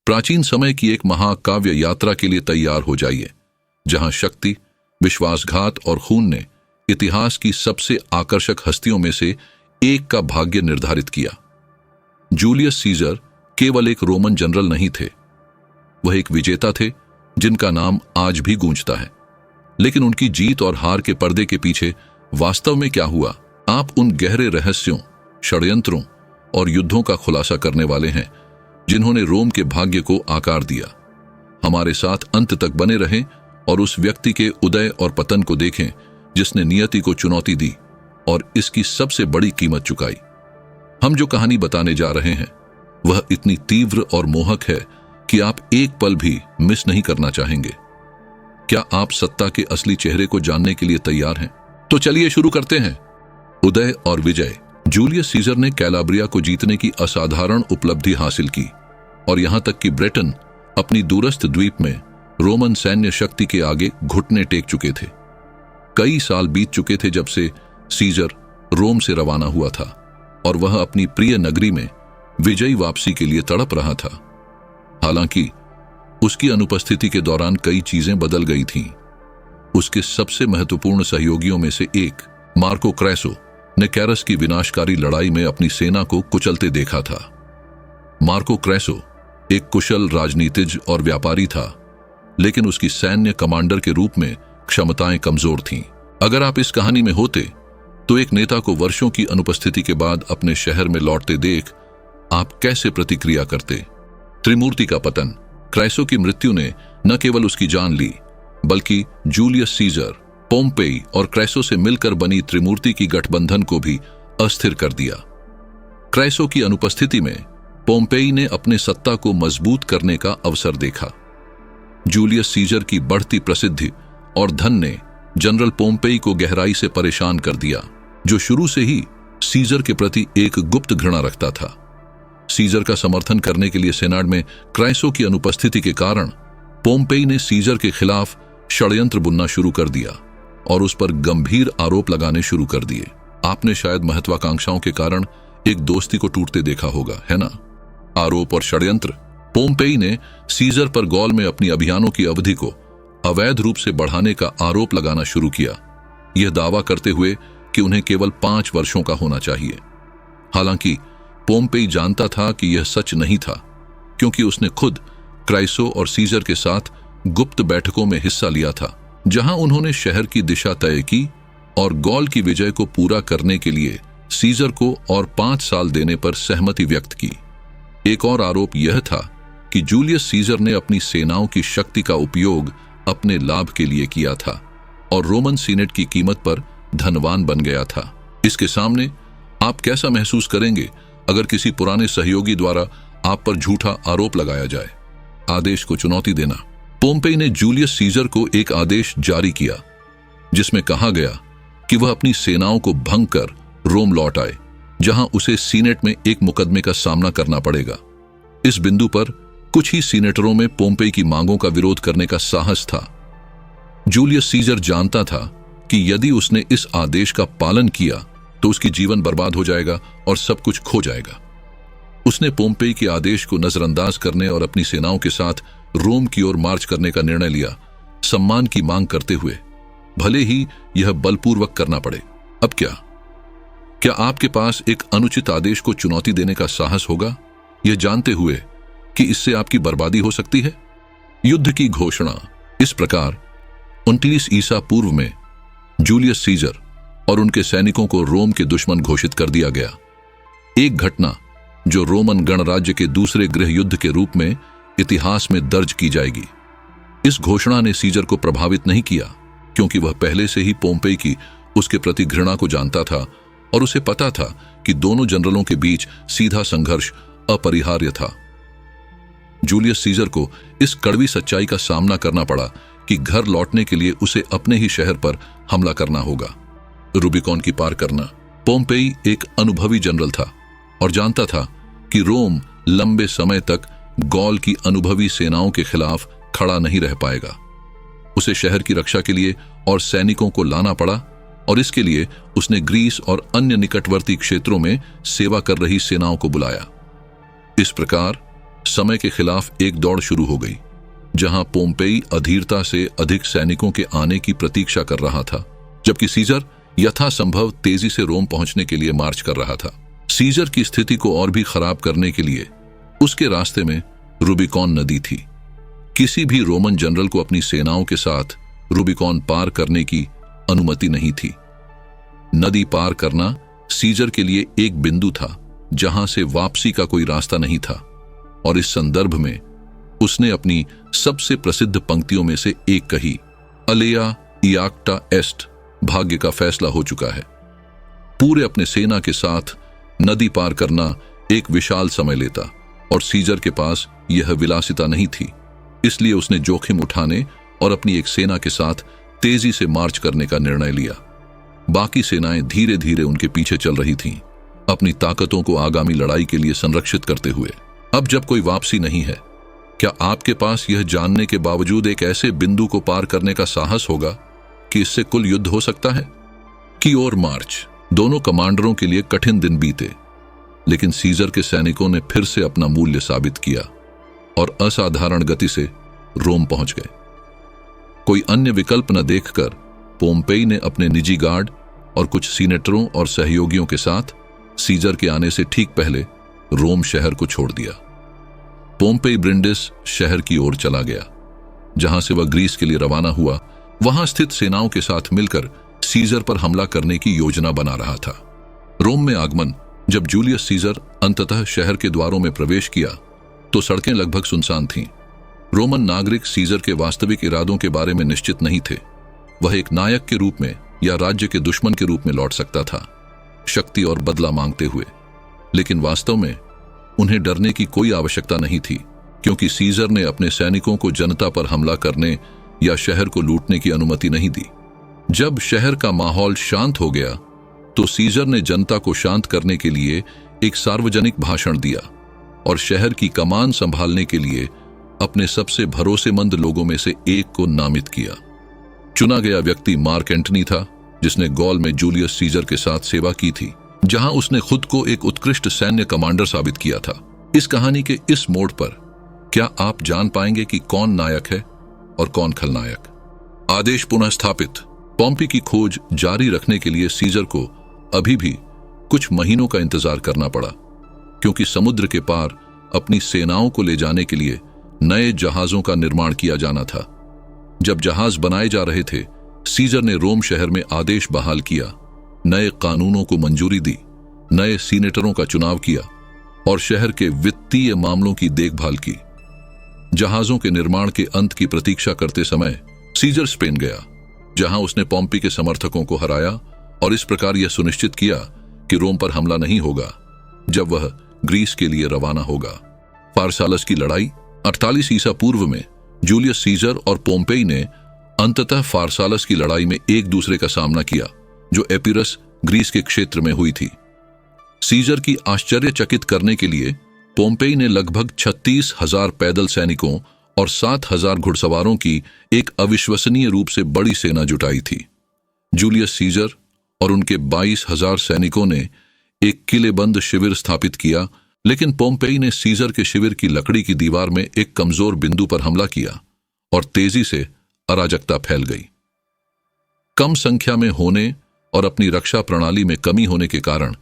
प्राचीन समय की एक महाकाव्य यात्रा के लिए तैयार हो जाइए, जहां शक्ति, विश्वासघात और खून ने इतिहास की सबसे आकर्षक हस्तियों में से एक का भाग्य निर्धारित किया। जूलियस सीजर केवल एक रोमन जनरल नहीं थे, वह एक विजेता थे जिनका नाम आज भी गूंजता है। लेकिन उनकी जीत और हार के पर्दे के पीछे वास्तव में क्या हुआ, आप उन गहरे रहस्यों, षड्यंत्रों और युद्धों का खुलासा करने वाले हैं जिन्होंने रोम के भाग्य को आकार दिया। हमारे साथ अंत तक बने रहें और उस व्यक्ति के उदय और पतन को देखें जिसने नियति को चुनौती दी और इसकी सबसे बड़ी कीमत चुकाई। हम जो कहानी बताने जा रहे हैं वह इतनी तीव्र और मोहक है कि आप एक पल भी मिस नहीं करना चाहेंगे। क्या आप सत्ता के असली चेहरे को जानने के लिए तैयार हैं? तो चलिए शुरू करते हैं। उदय और विजय। जूलियस सीजर ने कैलाब्रिया को जीतने की असाधारण उपलब्धि हासिल की और यहां तक कि ब्रिटेन अपनी दूरस्थ द्वीप में रोमन सैन्य शक्ति के आगे घुटने टेक चुके थे। कई साल बीत चुके थे जब से सीजर रोम से रवाना हुआ था और वह अपनी प्रिय नगरी में विजयी वापसी के लिए तड़प रहा था। हालांकि उसकी अनुपस्थिति के दौरान कई चीजें बदल गई थीं। उसके सबसे महत्वपूर्ण सहयोगियों में से एक, मार्को क्रेसो, ने कैरस की विनाशकारी लड़ाई में अपनी सेना को कुचलते देखा था। मार्को क्रेसो एक कुशल राजनीतिज्ञ और व्यापारी था, लेकिन उसकी सैन्य कमांडर के रूप में क्षमताएं कमजोर थीं। अगर आप इस कहानी में होते तो एक नेता को वर्षों की अनुपस्थिति के बाद अपने शहर में लौटते देख आप कैसे प्रतिक्रिया करते? त्रिमूर्ति का पतन। क्रेसो की मृत्यु ने न केवल उसकी जान ली, बल्कि जूलियस सीजर, पोम्पेई और क्रेसो से मिलकर बनी त्रिमूर्ति की गठबंधन को भी अस्थिर कर दिया। क्रेसो की अनुपस्थिति में पोम्पेई ने अपने सत्ता को मजबूत करने का अवसर देखा। जूलियस सीजर की बढ़ती प्रसिद्धि और धन ने जनरल पोम्पेई को गहराई से परेशान कर दिया, जो शुरू से ही सीजर के प्रति एक गुप्त घृणा रखता था। सीजर का समर्थन करने के लिए सेनाट में क्रेसो की अनुपस्थिति के कारण पोम्पेई ने सीजर के खिलाफ षड्यंत्र बुनना शुरू कर दिया और उस पर गंभीर आरोप लगाने शुरू कर दिए। आपने शायद महत्वाकांक्षाओं के कारण एक दोस्ती को टूटते देखा होगा, है ना? आरोप और षड्यंत्र। पोम्पेई ने सीजर पर गॉल में अपनी अभियानों की अवधि को अवैध रूप से बढ़ाने का आरोप लगाना शुरू किया, यह दावा करते हुए कि उन्हें केवल 5 वर्षों का होना चाहिए। हालांकि पोम्पेई जानता था कि यह सच नहीं था, क्योंकि उसने खुद क्रेसो और सीजर के साथ गुप्त बैठकों में हिस्सा लिया था, जहां उन्होंने शहर की दिशा तय की और गॉल की विजय को पूरा करने के लिए सीजर को और 5 साल देने पर सहमति व्यक्त की। एक और आरोप यह था कि जूलियस सीजर ने अपनी सेनाओं की शक्ति का उपयोग अपने लाभ के लिए किया था और रोमन सीनेट की कीमत पर धनवान बन गया था। इसके सामने आप कैसा महसूस करेंगे अगर किसी पुराने सहयोगी द्वारा आप पर झूठा आरोप लगाया जाए? आदेश को चुनौती देना। पोम्पेई ने जूलियस सीजर को एक आदेश जारी किया जिसमें कहा गया कि वह अपनी सेनाओं को भंग कर रोम लौट आए, जहां उसे सीनेट में एक मुकदमे का सामना करना पड़ेगा। इस बिंदु पर कुछ ही सीनेटरों में पोम्पेई की मांगों का विरोध करने का साहस था। जूलियस सीजर जानता था कि यदि उसने इस आदेश का पालन किया तो उसकी जीवन बर्बाद हो जाएगा और सब कुछ खो जाएगा। उसने पोम्पेई के आदेश को नजरअंदाज करने और अपनी सेनाओं के साथ रोम की ओर मार्च करने का निर्णय लिया, सम्मान की मांग करते हुए, भले ही यह बलपूर्वक करना पड़े। अब क्या आपके पास एक अनुचित आदेश को चुनौती देने का साहस होगा, यह जानते हुए कि इससे आपकी बर्बादी हो सकती है? युद्ध की घोषणा। इस प्रकार 29 ईसा पूर्व में जूलियस सीजर और उनके सैनिकों को रोम के दुश्मन घोषित कर दिया गया। एक घटना जो रोमन गणराज्य के दूसरे गृह युद्ध के रूप में इतिहास में दर्ज की जाएगी। इस घोषणा ने सीजर को प्रभावित नहीं किया, क्योंकि वह पहले से ही पोम्पेई की उसके प्रति घृणा को जानता था और उसे पता था कि दोनों जनरलों के बीच सीधा संघर्ष अपरिहार्य था। जूलियस सीजर को इस कड़वी सच्चाई का सामना करना पड़ा कि घर लौटने के लिए उसे अपने ही शहर पर हमला करना होगा। रूबिकॉन की पार करना। पोम्पेई एक अनुभवी जनरल था और जानता था कि रोम लंबे समय तक गॉल की अनुभवी सेनाओं के खिलाफ खड़ा नहीं रह पाएगा। उसे शहर की रक्षा के लिए और सैनिकों को लाना पड़ा और इसके लिए उसने ग्रीस और अन्य निकटवर्ती क्षेत्रों में सेवा कर रही सेनाओं को बुलाया। इस प्रकार समय के खिलाफ एक दौड़ शुरू हो गई, जहां पोम्पेई अधीरता से अधिक सैनिकों के आने की प्रतीक्षा कर रहा था, जबकि सीजर यथासंभव तेजी से रोम पहुंचने के लिए मार्च कर रहा था। सीजर की स्थिति को और भी खराब करने के लिए उसके रास्ते में रूबिकॉन नदी थी। किसी भी रोमन जनरल को अपनी सेनाओं के साथ रूबिकॉन पार करने की अनुमति नहीं थी। नदी पार करना सीजर के लिए एक बिंदु था जहां से वापसी का कोई रास्ता नहीं था, और इस संदर्भ में उसने अपनी सबसे प्रसिद्ध पंक्तियों में से एक कही, अलेया इयाक्टा एस्ट, भाग्य का फैसला हो चुका है। पूरे अपने सेना के साथ नदी पार करना एक विशाल समय लेता, और सीजर के पास यह विलासिता नहीं थी, इसलिए उसने जोखिम उठाने और अपनी एक सेना के साथ तेजी से मार्च करने का निर्णय लिया। बाकी सेनाएं धीरे धीरे उनके पीछे चल रही थीं, अपनी ताकतों को आगामी लड़ाई के लिए संरक्षित करते हुए। अब जब कोई वापसी नहीं है, क्या आपके पास यह जानने के बावजूद एक ऐसे बिंदु को पार करने का साहस होगा कि इससे कुल युद्ध हो सकता है? की ओर मार्च। दोनों कमांडरों के लिए कठिन दिन बीते, लेकिन सीजर के सैनिकों ने फिर से अपना मूल्य साबित किया और असाधारण गति से रोम पहुंच गए। कोई अन्य विकल्प न देखकर पोम्पेई ने अपने निजी गार्ड और कुछ सीनेटरों और सहयोगियों के साथ सीजर के आने से ठीक पहले रोम शहर को छोड़ दिया। पोम्पेई ब्रिंडिस शहर की ओर चला गया, जहां से वह ग्रीस के लिए रवाना हुआ। वहां स्थित सेनाओं के साथ मिलकर सीजर पर हमला करने की योजना बना रहा था। रोम में आगमन। जब जूलियस सीजर अंततः शहर के द्वारों में प्रवेश किया तो सड़कें लगभग सुनसान थीं। रोमन नागरिक सीजर के वास्तविक इरादों के बारे में निश्चित नहीं थे। वह एक नायक के रूप में या राज्य के दुश्मन के रूप में लौट सकता था, शक्ति और बदला मांगते हुए। लेकिन वास्तव में उन्हें डरने की कोई आवश्यकता नहीं थी, क्योंकि सीजर ने अपने सैनिकों को जनता पर हमला करने या शहर को लूटने की अनुमति नहीं दी। जब शहर का माहौल शांत हो गया तो सीजर ने जनता को शांत करने के लिए एक सार्वजनिक भाषण दिया और शहर की कमान संभालने के लिए अपने सबसे भरोसेमंद लोगों में से एक को नामित किया। चुना गया व्यक्ति मार्क एंटनी था, जिसने गॉल में जूलियस सीजर के साथ सेवा की थी, जहां उसने खुद को एक उत्कृष्ट सैन्य कमांडर साबित किया था। इस कहानी के इस मोड़ पर क्या आप जान पाएंगे कि कौन नायक है और कौन खलनायक? आदेश पुनः स्थापित। पोम्पी की खोज जारी रखने के लिए सीजर को अभी भी कुछ महीनों का इंतजार करना पड़ा, क्योंकि समुद्र के पार अपनी सेनाओं को ले जाने के लिए नए जहाजों का निर्माण किया जाना था। जब जहाज बनाए जा रहे थे, सीजर ने रोम शहर में आदेश बहाल किया, नए कानूनों को मंजूरी दी, नए सीनेटरों का चुनाव किया और शहर के वित्तीय मामलों की देखभाल की। जहाजों के निर्माण के अंत की प्रतीक्षा करते समय सीजर स्पेन गया, जहां उसने पोम्पी के समर्थकों को हराया और इस प्रकार यह सुनिश्चित किया कि रोम पर हमला नहीं होगा जब वह ग्रीस के लिए रवाना होगा। फारसालस की लड़ाई। 48 ईसा पूर्व में जूलियस सीजर और पोम्पेई ने अंततः फारसालस की लड़ाई में एक दूसरे का सामना किया, जो एपिरस ग्रीस के क्षेत्र में हुई थी। सीजर की आश्चर्यचकित करने के लिए पोम्पेई ने लगभग 36,000 पैदल सैनिकों और 7,000 घुड़सवारों की एक अविश्वसनीय रूप से बड़ी सेना जुटाई थी। जूलियस सीजर और उनके 22,000 सैनिकों ने एक किलेबंद शिविर स्थापित किया, लेकिन पोम्पेई ने सीजर के शिविर की लकड़ी की दीवार में एक कमजोर बिंदु पर हमला किया और तेजी से अराजकता फैल गई। कम संख्या में होने और अपनी रक्षा प्रणाली में कमी होने के कारण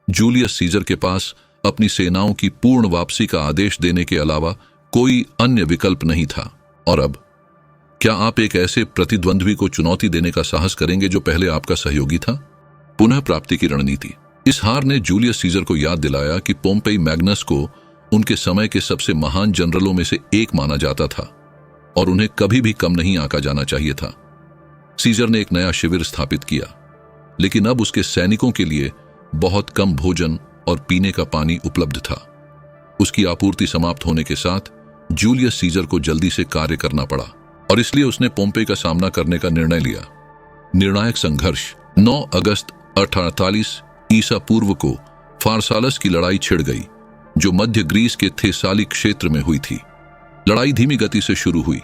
जूलियस सीजर के पास अपनी सेनाओं की पूर्ण वापसी का आदेश देने के अलावा कोई अन्य विकल्प नहीं था। और अब क्या आप एक ऐसे प्रतिद्वंद्वी को चुनौती देने का साहस करेंगे जो पहले आपका सहयोगी था? पुनः प्राप्ति की रणनीति। इस हार ने जूलियस सीजर को याद दिलाया कि पोम्पेई मैग्नस को उनके समय के सबसे महान जनरलों में से एक माना जाता था और उन्हें कभी भी कम नहीं आंका जाना चाहिए था। सीजर ने एक नया शिविर स्थापित किया, लेकिन अब उसके सैनिकों के लिए बहुत कम भोजन और पीने का पानी उपलब्ध था। उसकी आपूर्ति समाप्त होने के साथ जूलियस सीजर को जल्दी से कार्य करना पड़ा और इसलिए उसने पोम्पेई का सामना करने का निर्णय लिया। निर्णायक संघर्ष। 9 अगस्त 1848 ईसा पूर्व को फारसालस की लड़ाई छिड़ गई, जो मध्य ग्रीस के थेसाली क्षेत्र में हुई थी। लड़ाई धीमी गति से शुरू हुई।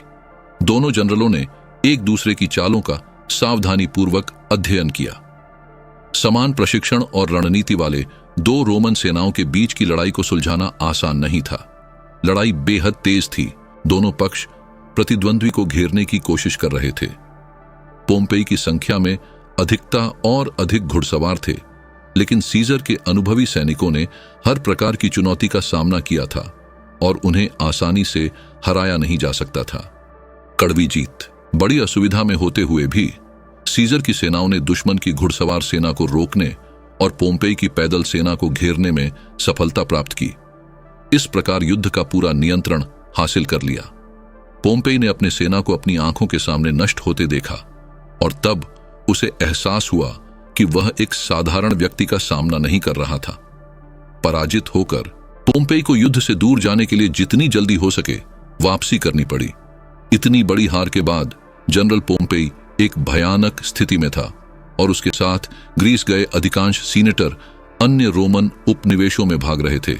दोनों जनरलों ने एक दूसरे की चालों का सावधानी पूर्वक अध्ययन किया। समान प्रशिक्षण और रणनीति वाले दो रोमन सेनाओं के बीच की लड़ाई को सुलझाना आसान नहीं था। लड़ाई बेहद तेज थी। दोनों पक्ष प्रतिद्वंद्वी को घेरने की कोशिश कर रहे थे। पोम्पेई की संख्या में अधिकता और अधिक घुड़सवार थे, लेकिन सीजर के अनुभवी सैनिकों ने हर प्रकार की चुनौती का सामना किया था और उन्हें आसानी से हराया नहीं जा सकता था। कड़वी जीत। बड़ी असुविधा में होते हुए भी सीजर की सेनाओं ने दुश्मन की घुड़सवार सेना को रोकने और पोम्पेई की पैदल सेना को घेरने में सफलता प्राप्त की। इस प्रकार युद्ध का पूरा नियंत्रण हासिल कर लिया। पोम्पेई ने अपने सेना को अपनी आंखों के सामने नष्ट होते देखा और तब उसे एहसास हुआ कि वह एक साधारण व्यक्ति का सामना नहीं कर रहा था। पराजित होकर पोम्पेई को युद्ध से दूर जाने के लिए जितनी जल्दी हो सके वापसी करनी पड़ी। इतनी बड़ी हार के बाद जनरल पोम्पेई एक भयानक स्थिति में था और उसके साथ ग्रीस गए अधिकांश सीनेटर अन्य रोमन उपनिवेशों में भाग रहे थे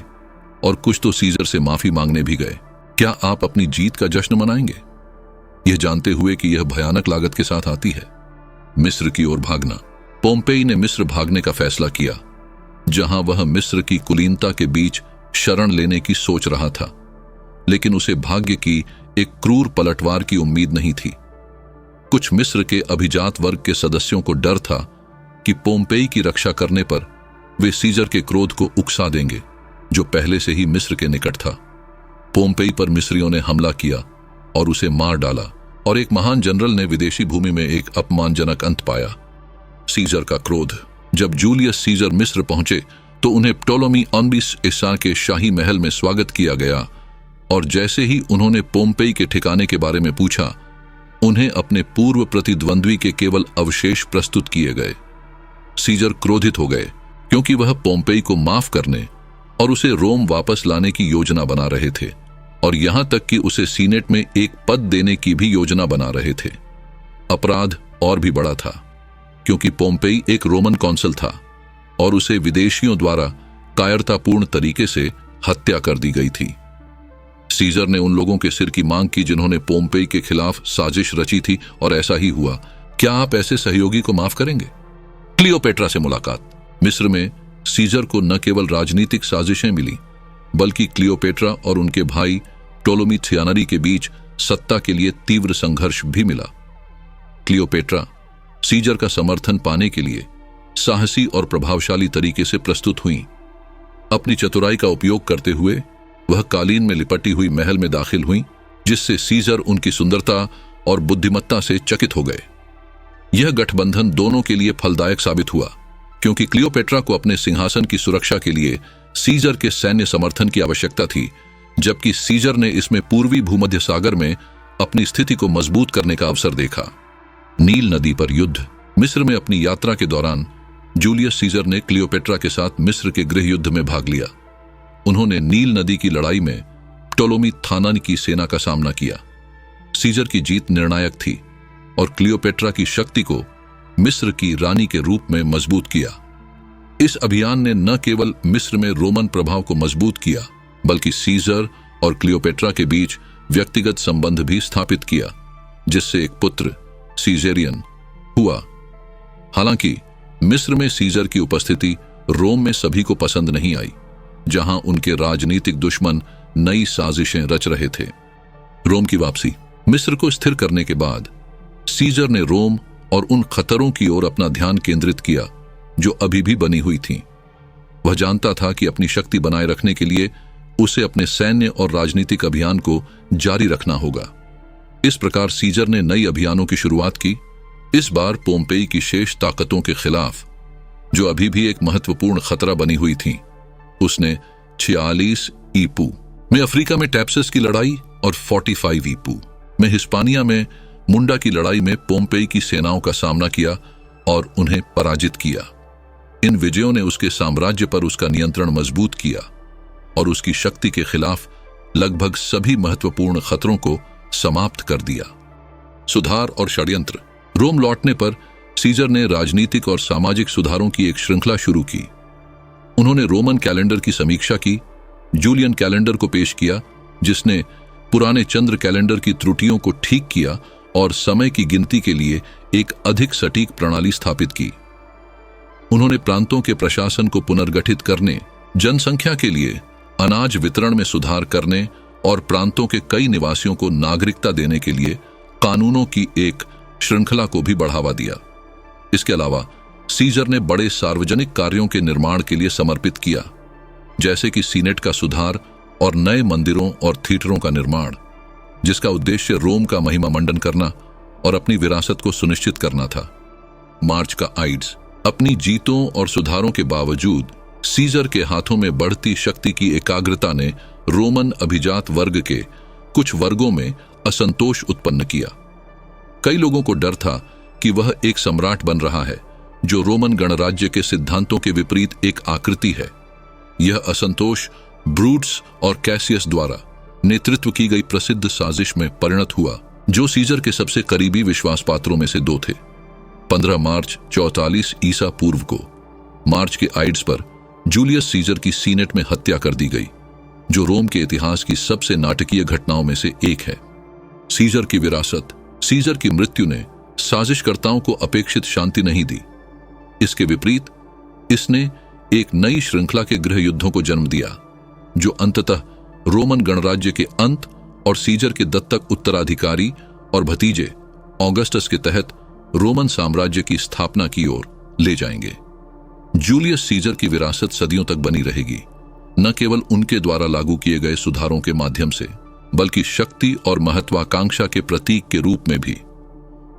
और कुछ तो सीजर से माफी मांगने भी गए। क्या आप अपनी जीत का जश्न मनाएंगे, यह जानते हुए कि यह भयानक लागत के साथ आती है? मिस्र की ओर भागना। पोम्पेई ने मिस्र भागने का फैसला किया, जहां वह मिस्र की कुलीनता के बीच शरण लेने की सोच रहा था, लेकिन उसे भाग्य की एक क्रूर पलटवार की उम्मीद नहीं थी। कुछ मिस्र के अभिजात वर्ग के सदस्यों को डर था कि पोम्पेई की रक्षा करने पर वे सीजर के क्रोध को उकसा देंगे, जो पहले से ही मिस्र के निकट था। पोम्पेई पर मिस्रियों ने हमला किया और उसे मार डाला और एक महान जनरल ने विदेशी भूमि में एक अपमानजनक अंत पाया। सीजर का क्रोध। जब जूलियस सीजर मिस्र पहुंचे तो उन्हें प्टोलेमी ऑनबिस ईसा के शाही महल में स्वागत किया गया और जैसे ही उन्होंने पोम्पेई के ठिकाने के बारे में पूछा, उन्हें अपने पूर्व प्रतिद्वंद्वी के केवल अवशेष प्रस्तुत किए गए। सीजर क्रोधित हो गए क्योंकि वह पोम्पेई को माफ करने और उसे रोम वापस लाने की योजना बना रहे थे और यहां तक कि उसे सीनेट में एक पद देने की भी योजना बना रहे थे। अपराध और भी बड़ा था क्योंकि पोम्पेई एक रोमन कौंसल था और उसे विदेशियों द्वारा कायरतापूर्ण तरीके से हत्या कर दी गई थी। सीजर ने उन लोगों के सिर की मांग की जिन्होंने पोम्पेई के खिलाफ साजिश रची थी और ऐसा ही हुआ। क्या आप ऐसे सहयोगी को माफ करेंगे? क्लियोपेट्रा से मुलाकात। मिस्र में सीजर को न केवल राजनीतिक साजिशें मिली, बल्कि क्लियोपेट्रा और उनके भाई टोलोमी थियानरी के बीच सत्ता के लिए तीव्र संघर्ष भी मिला। क्लियोपेट्रा सीजर का समर्थन पाने के लिए साहसी और प्रभावशाली तरीके से प्रस्तुत हुई। अपनी चतुराई का उपयोग करते हुए वह कालीन में लिपटी हुई महल में दाखिल हुई, जिससे सीजर उनकी सुंदरता और बुद्धिमत्ता से चकित हो गए। यह गठबंधन दोनों के लिए फलदायक साबित हुआ क्योंकि क्लियोपेट्रा को अपने सिंहासन की सुरक्षा के लिए सीजर के सैन्य समर्थन की आवश्यकता थी, जबकि सीजर ने इसमें पूर्वी भूमध्य सागर में अपनी स्थिति को मजबूत करने का अवसर देखा। नील नदी पर युद्ध। मिस्र में अपनी यात्रा के दौरान जूलियस सीजर ने क्लियोपेट्रा के साथ मिस्र के गृह युद्ध में भाग लिया। उन्होंने नील नदी की लड़ाई में प्टोलेमी थाना की सेना का सामना किया। सीजर की जीत निर्णायक थी और क्लियोपेट्रा की शक्ति को मिस्र की रानी के रूप में मजबूत किया। इस अभियान ने न केवल मिस्र में रोमन प्रभाव को मजबूत किया, बल्कि सीजर और क्लियोपेट्रा के बीच व्यक्तिगत संबंध भी स्थापित किया, जिससे एक पुत्र सीजेरियन हुआ। हालांकि मिस्र में सीजर की उपस्थिति रोम में सभी को पसंद नहीं आई, जहां उनके राजनीतिक दुश्मन नई साजिशें रच रहे थे। रोम की वापसी। मिस्र को स्थिर करने के बाद सीजर ने रोम और उन खतरों की ओर अपना ध्यान केंद्रित किया जो अभी भी बनी हुई थीं। वह जानता था कि अपनी शक्ति बनाए रखने के लिए उसे अपने सैन्य और राजनीतिक अभियान को जारी रखना होगा। इस प्रकार सीजर ने नई अभियानों की शुरुआत की, इस बार पोम्पेई की शेष ताकतों के खिलाफ, जो अभी भी एक महत्वपूर्ण खतरा बनी हुई थी। उसने 46 ईपू में अफ्रीका में टैप्सिस की लड़ाई और 45 ईपू में हिस्पानिया में मुंडा की लड़ाई में पोम्पेई की सेनाओं का सामना किया और उन्हें पराजित किया। इन विजयों ने उसके साम्राज्य पर उसका नियंत्रण मजबूत किया और उसकी शक्ति के खिलाफ लगभग सभी महत्वपूर्ण खतरों को समाप्त कर दिया। सुधार और षड्यंत्र। रोम लौटने पर सीजर ने राजनीतिक और सामाजिक सुधारों की एक श्रृंखला शुरू की। उन्होंने रोमन कैलेंडर की समीक्षा की, जूलियन कैलेंडर को पेश किया जिसने पुराने चंद्र कैलेंडर की त्रुटियों को ठीक किया और समय की गिनती के लिए एक अधिक सटीक प्रणाली स्थापित की। उन्होंने प्रांतों के प्रशासन को पुनर्गठित करने, जनसंख्या के लिए अनाज वितरण में सुधार करने और प्रांतों के कई निवासियों को नागरिकता देने के लिए कानूनों की एक श्रृंखला को भी बढ़ावा दिया। इसके अलावा सीजर ने बड़े सार्वजनिक कार्यों के निर्माण के लिए समर्पित किया, जैसे कि सीनेट का सुधार और नए मंदिरों और थिएटरों का निर्माण, जिसका उद्देश्य रोम का महिमा मंडन करना और अपनी विरासत को सुनिश्चित करना था। मार्च का आइड्स। अपनी जीतों और सुधारों के बावजूद सीजर के हाथों में बढ़ती शक्ति की एकाग्रता ने रोमन अभिजात वर्ग के कुछ वर्गों में असंतोष उत्पन्न किया। कई लोगों को डर था कि वह एक सम्राट बन रहा है जो रोमन गणराज्य के सिद्धांतों के विपरीत एक आकृति है। यह असंतोष ब्रूटस और कैसियस द्वारा नेतृत्व की गई प्रसिद्ध साजिश में परिणत हुआ, जो सीजर के सबसे करीबी विश्वास पात्रों में से दो थे। 15 मार्च 44 ईसा पूर्व को मार्च के आइड्स पर जूलियस सीजर की सीनेट में हत्या कर दी गई, जो रोम के इतिहास की सबसे नाटकीय घटनाओं में से एक है। सीजर की विरासत। सीजर की मृत्यु ने साजिशकर्ताओं को अपेक्षित शांति नहीं दी। इसके विपरीत इसने एक नई श्रृंखला के गृह युद्धों को जन्म दिया, जो अंततः रोमन गणराज्य के अंत और सीजर के दत्तक उत्तराधिकारी और भतीजे ऑगस्टस के तहत रोमन साम्राज्य की स्थापना की ओर ले जाएंगे। जूलियस सीजर की विरासत सदियों तक बनी रहेगी, न केवल उनके द्वारा लागू किए गए सुधारों के माध्यम से, बल्कि शक्ति और महत्वाकांक्षा के प्रतीक के रूप में भी।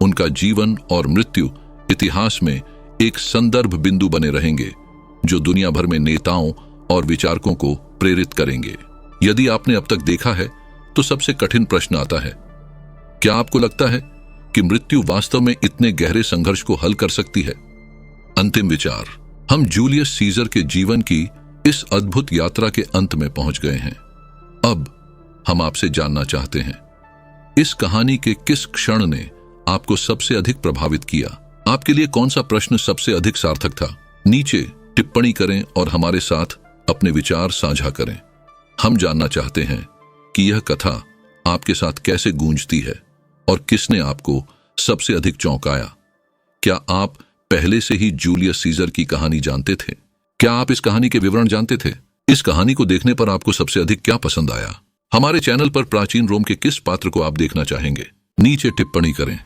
उनका जीवन और मृत्यु इतिहास में एक संदर्भ बिंदु बने रहेंगे, जो दुनिया भर में नेताओं और विचारकों को प्रेरित करेंगे। यदि आपने अब तक देखा है, तो सबसे कठिन प्रश्न आता है, क्या आपको लगता है कि मृत्यु वास्तव में इतने गहरे संघर्ष को हल कर सकती है? अंतिम विचार। हम जूलियस सीजर के जीवन की इस अद्भुत यात्रा के अंत में पहुंच गए हैं। अब हम आपसे जानना चाहते हैं, इस कहानी के किस क्षण ने आपको सबसे अधिक प्रभावित किया? आपके लिए कौन सा प्रश्न सबसे अधिक सार्थक था? नीचे टिप्पणी करें और हमारे साथ अपने विचार साझा करें। हम जानना चाहते हैं कि यह कथा आपके साथ कैसे गूंजती है और किसने आपको सबसे अधिक चौंकाया। क्या आप पहले से ही जूलियस सीजर की कहानी जानते थे? क्या आप इस कहानी के विवरण जानते थे? इस कहानी को देखने पर आपको सबसे अधिक क्या पसंद आया? हमारे चैनल पर प्राचीन रोम के किस पात्र को आप देखना चाहेंगे? नीचे टिप्पणी करें।